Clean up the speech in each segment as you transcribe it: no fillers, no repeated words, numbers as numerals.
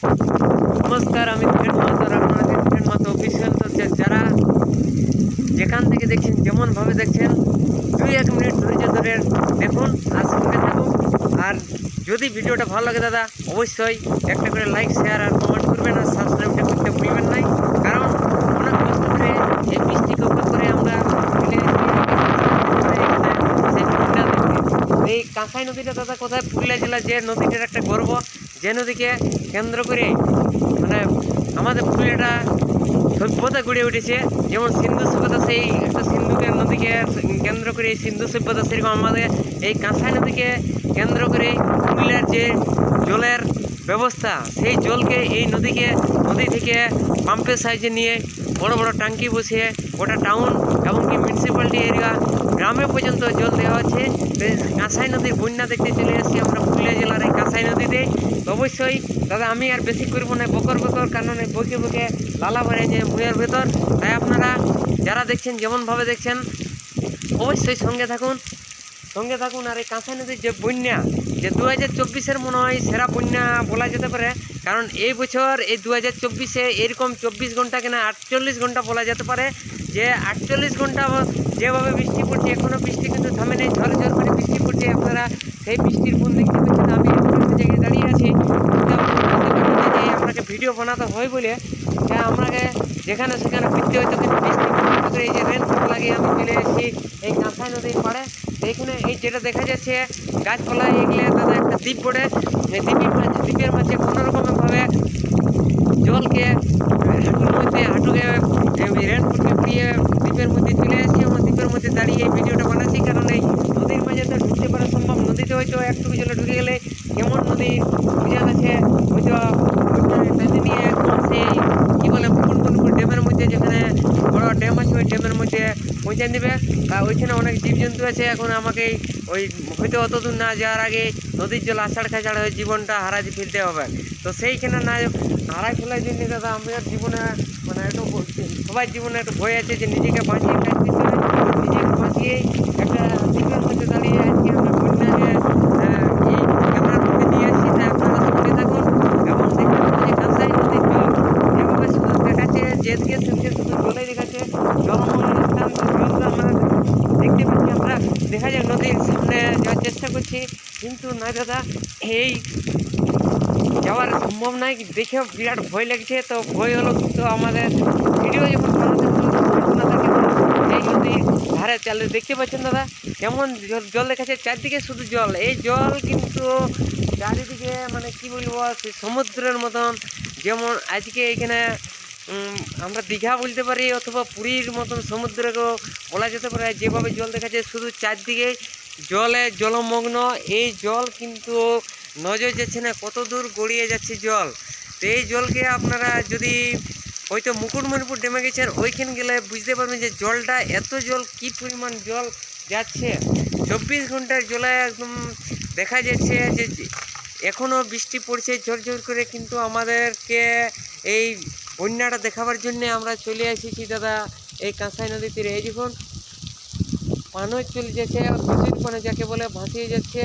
নমস্কার, আমি ফ্রেন্ড মাতার আপনাদের ফ্রেন্ড মাতা অফিসিয়াল। তো যারা যেখান থেকে দেখছেন, যেমনভাবে দেখছেন, 2-1 মিনিট ধৈর্য ধরে দেখুন আর সঙ্গে থাকুন। আর যদি ভিডিওটা ভালো লাগে দাদা, অবশ্যই একটা করে লাইক, শেয়ার আর কমেন্ট করবেন, আর সাবস্ক্রাইবটা করতে ভুলবেন নাই। কারণ অনেক কষ্ট করে এই বৃষ্টিকে উপর করে আমরা এই কাঁসাই নদীটা দাদা কোথায়, পুরুলিয়া জেলা যে নদীটার একটা গর্ব, যে নদীকে কেন্দ্র করে মানে আমাদের পুরুলিয়াটা সভ্যতা গড়ে উঠেছে। যেমন সিন্ধু সভ্যতা, সেই একটা সিন্ধুকে নদীকে কেন্দ্র করে এই সিন্ধু সভ্যতা, সেরকম আমাদের এই কাঁসাই নদীকে কেন্দ্র করে পুরুলিয়ার যে জলের ব্যবস্থা, সেই জলকে এই নদী থেকে পাম্পের সাহায্যে নিয়ে বড় বড় ট্যাঙ্কি বসিয়ে গোটা টাউন এমনকি মিউনিসিপ্যালিটি এরিয়া গ্রামে পর্যন্ত জল দেওয়া হচ্ছে। কাঁসাই নদীর বন্যা দেখতে চলে এসেছি আমরা পুরুলিয়া জেলার এই কাঁসাই নদীতে। অবশ্যই দাদা আমি আর বেশি করবো না বকর কারণ বকে বকে লালা ভরে যায় মুয়ের ভেতর। তাই আপনারা যারা দেখছেন, যেমনভাবে দেখছেন, অবশ্যই সঙ্গে থাকুন। আর এই কাঁসাই নদীর যে বন্যা, যে 2024-এর মনে হয় সেরা বন্যা বলা যেতে পারে। কারণ এই বছর এই 2024-এ এরকম 24 ঘন্টা কিনা 48 ঘন্টা বলা যেতে পারে, যে 48 ঘন্টা যেভাবে বৃষ্টি পড়ছে, এখনও বৃষ্টি কিন্তু থামে নেই, ঝড় করে বৃষ্টি পড়ছে। আপনারা সেই বৃষ্টির কোন দেখতে পাচ্ছেন, আমি একটা জায়গায় দাঁড়িয়ে আছি। যে আপনাকে ভিডিও বানাতে হয় বলে আমাকে যেখানে সেখানে ফিরতে হয়তো, কিন্তু বৃষ্টি করে এই যে রেনকোট লাগিয়ে আমি চলে এসেছি এই কাঁসাই নদীর পাড়ে। এইখানে এই যেটা দেখা যাচ্ছে গাছপালা, এগুলো দাদা একটা দ্বীপ পড়ে, এই দ্বীপের মাঝে কোনোরকমভাবে জলকে হাঁটুকে রেনকোটকে ফিরিয়ে দ্বীপের মধ্যে চলে আসছি। আমার দ্বীপের মধ্যে দাঁড়িয়ে এই ভিডিওটা বানাচ্ছি, কারণ এই নদীর মাঝে তো ঢুকতে পারা সম্ভব। নদীতে হয়তো একটু জলে ঢুকে গেলে কেমন নদীর বুঝা আছে, হয়তো নিয়ে একদম সেই কী বলে পুকুর ড্যামের মধ্যে, যেখানে বড় ড্যাম আছে ওই ড্যামের মধ্যে পৌঁছে দেবে। আর ওইখানে অনেক জীবজন্তু আছে। এখন আমাকে ওই হয়তো অতদূর না যাওয়ার আগে নদীর জল আষাঢ় খাঁচাড় হয়ে জীবনটা হারাই ফিরতে হবে। তো সেইখানে না হারাই ফেলার জন্য দাদা আমার জীবনে মানে একটু সবার জীবনে একটু ভয় আছে, যে নিজেকে বাঁচিয়ে কাজ করতে হয়। নিজেকে বাঁচিয়ে একটা দ্বীপের মধ্যে দাঁড়িয়ে আজকে আমরা বন্যা যে এই ক্যামেরার মধ্যে নিয়ে আসছি। তাই আপনারা সঙ্গে থাকুন এবং দেখতে পাচ্ছি যে কাঁসাই নদীর জল যেভাবে শুধু দেখাচ্ছে, যেদিকে সেদিকে শুধু জলেই দেখাচ্ছে। জলমগ্ন স্থান, জলটা আমরা দেখতে পাচ্ছি। আমরা দেখা যায় নদীর সামনে যাওয়ার চেষ্টা করছি, কিন্তু না দাদা এই যাওয়ার সম্ভব নয়। দেখে বিরাট ভয় লাগছে। তো ভয় হলো, কিন্তু আমাদের ভিডিও যখন বানাতে আপনাদেরকে এই নদীর ধারে চালে দেখতে পাচ্ছেন দাদা কেমন জল দেখাচ্ছে, চারদিকে শুধু জল। এই জল কিন্তু চারিদিকে মানে কি বলবো, সমুদ্রের মতন। যেমন আজকে এখানে আমরা দীঘা বলতে পারি, অথবা পুরীর মতন সমুদ্রকেও বলা যেতে পারে। যেভাবে জল দেখাচ্ছে শুধু চারদিকে জলে জলমগ্ন। এই জল কিন্তু নজর যাচ্ছে না কত দূর গড়িয়ে যাচ্ছে জল। তো এই জলকে আপনারা যদি হয়তো মুকুটমণিপুর ড্যামে গেছেন, ওইখানে গেলে বুঝতে পারবেন যে জলটা এত জল, কী পরিমাণ জল যাচ্ছে। 24 ঘন্টার জলে একদম দেখা যাচ্ছে যে এখনও বৃষ্টি পড়ছে ঝরঝর করে। কিন্তু আমাদেরকে এই বন্যাটা দেখাবার জন্যে আমরা চলে এসেছি দাদা এই কাঁসাই নদীর তীরে। এই দেখুন পানও চলে যাচ্ছে, প্রচুর পানে যাকে বলে ভাসিয়ে যাচ্ছে।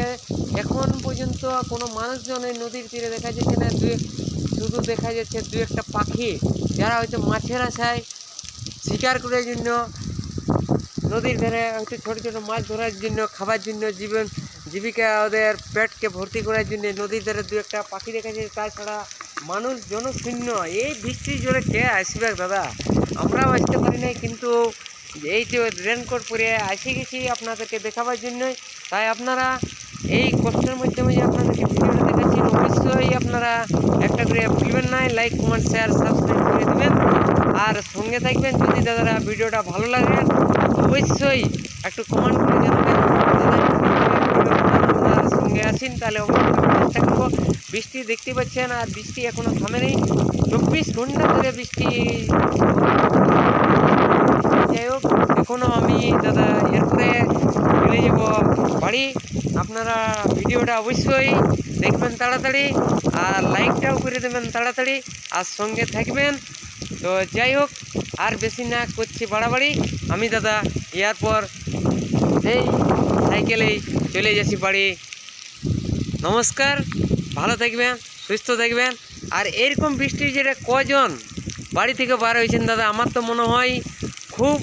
এখন পর্যন্ত কোনো মানুষজন এই নদীর তীরে দেখা যাচ্ছে না। শুধু দেখা যাচ্ছে দু একটা পাখি, যারা হয়তো মাছের আশায় শিকার করার জন্য নদীর ধারে হয়তো ছোটো ছোটো মাছ ধরার জন্য, খাবার জন্য, জীবিকা ওদের পেটকে ভর্তি করার জন্য নদীর ধারে দু একটা পাখি দেখা যাচ্ছে। তাছাড়া মানুষ জনশূন্য। এই বৃষ্টির জলে কে আসবে দাদা? আমরাও আসতে পারি নাই, কিন্তু এই যে রেনকোট পরে এসে গেছি আপনাদেরকে দেখাবার জন্যই। তাই আপনারা এই কষ্টের মাধ্যমে যে আপনাদেরকে ভিডিওটা দেখাচ্ছি, অবশ্যই আপনারা একটা করে ভুলবেন না, লাইক, কমেন্ট, শেয়ার, সাবস্ক্রাইব করে দেবেন আর সঙ্গে থাকবেন। যদি দাদারা ভিডিওটা ভালো লাগে অবশ্যই একটু কমেন্ট করে জানাবেন। সঙ্গে আছেন তাহলে অবশ্যই চেষ্টা করবো। বৃষ্টি দেখতে পাচ্ছেন, আর বৃষ্টি এখনও থামে নেই। 24 ঘন্টা ধরে বৃষ্টি। যাই হোক, এখনও আমি দাদা এরপরে চলে যাব বাড়ি। আপনারা ভিডিওটা অবশ্যই দেখবেন তাড়াতাড়ি, আর লাইকটাও করে দেবেন তাড়াতাড়ি, আর সঙ্গে থাকবেন। তো যাই হোক, আর বেশি না করছি বাড়াবাড়ি, আমি দাদা এরপর এই সাইকেলেই চলে যাচ্ছি বাড়ি। নমস্কার, ভালো থাকবেন, সুস্থ থাকবেন। আর এরকম বৃষ্টি যেটা কজন বাড়ি থেকে বার হয়েছেন দাদা? আমার তো মনে হয় খুব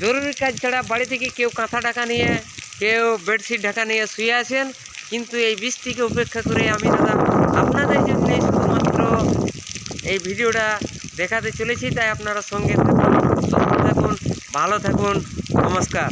জরুরি কাজ ছাড়া বাড়ি থেকে কেউ কাঁথা ঢাকা নিয়ে, কেউ বেডশিট ঢাকা নিয়ে শুয়ে আছেন। কিন্তু এই বৃষ্টিকে উপেক্ষা করে আমি দাদা আপনাদের জন্য শুধুমাত্র এই ভিডিওটা দেখাতে চলেছি। তাই আপনারা সঙ্গে থাকুন, সুস্থ থাকুন, ভালো থাকুন। নমস্কার।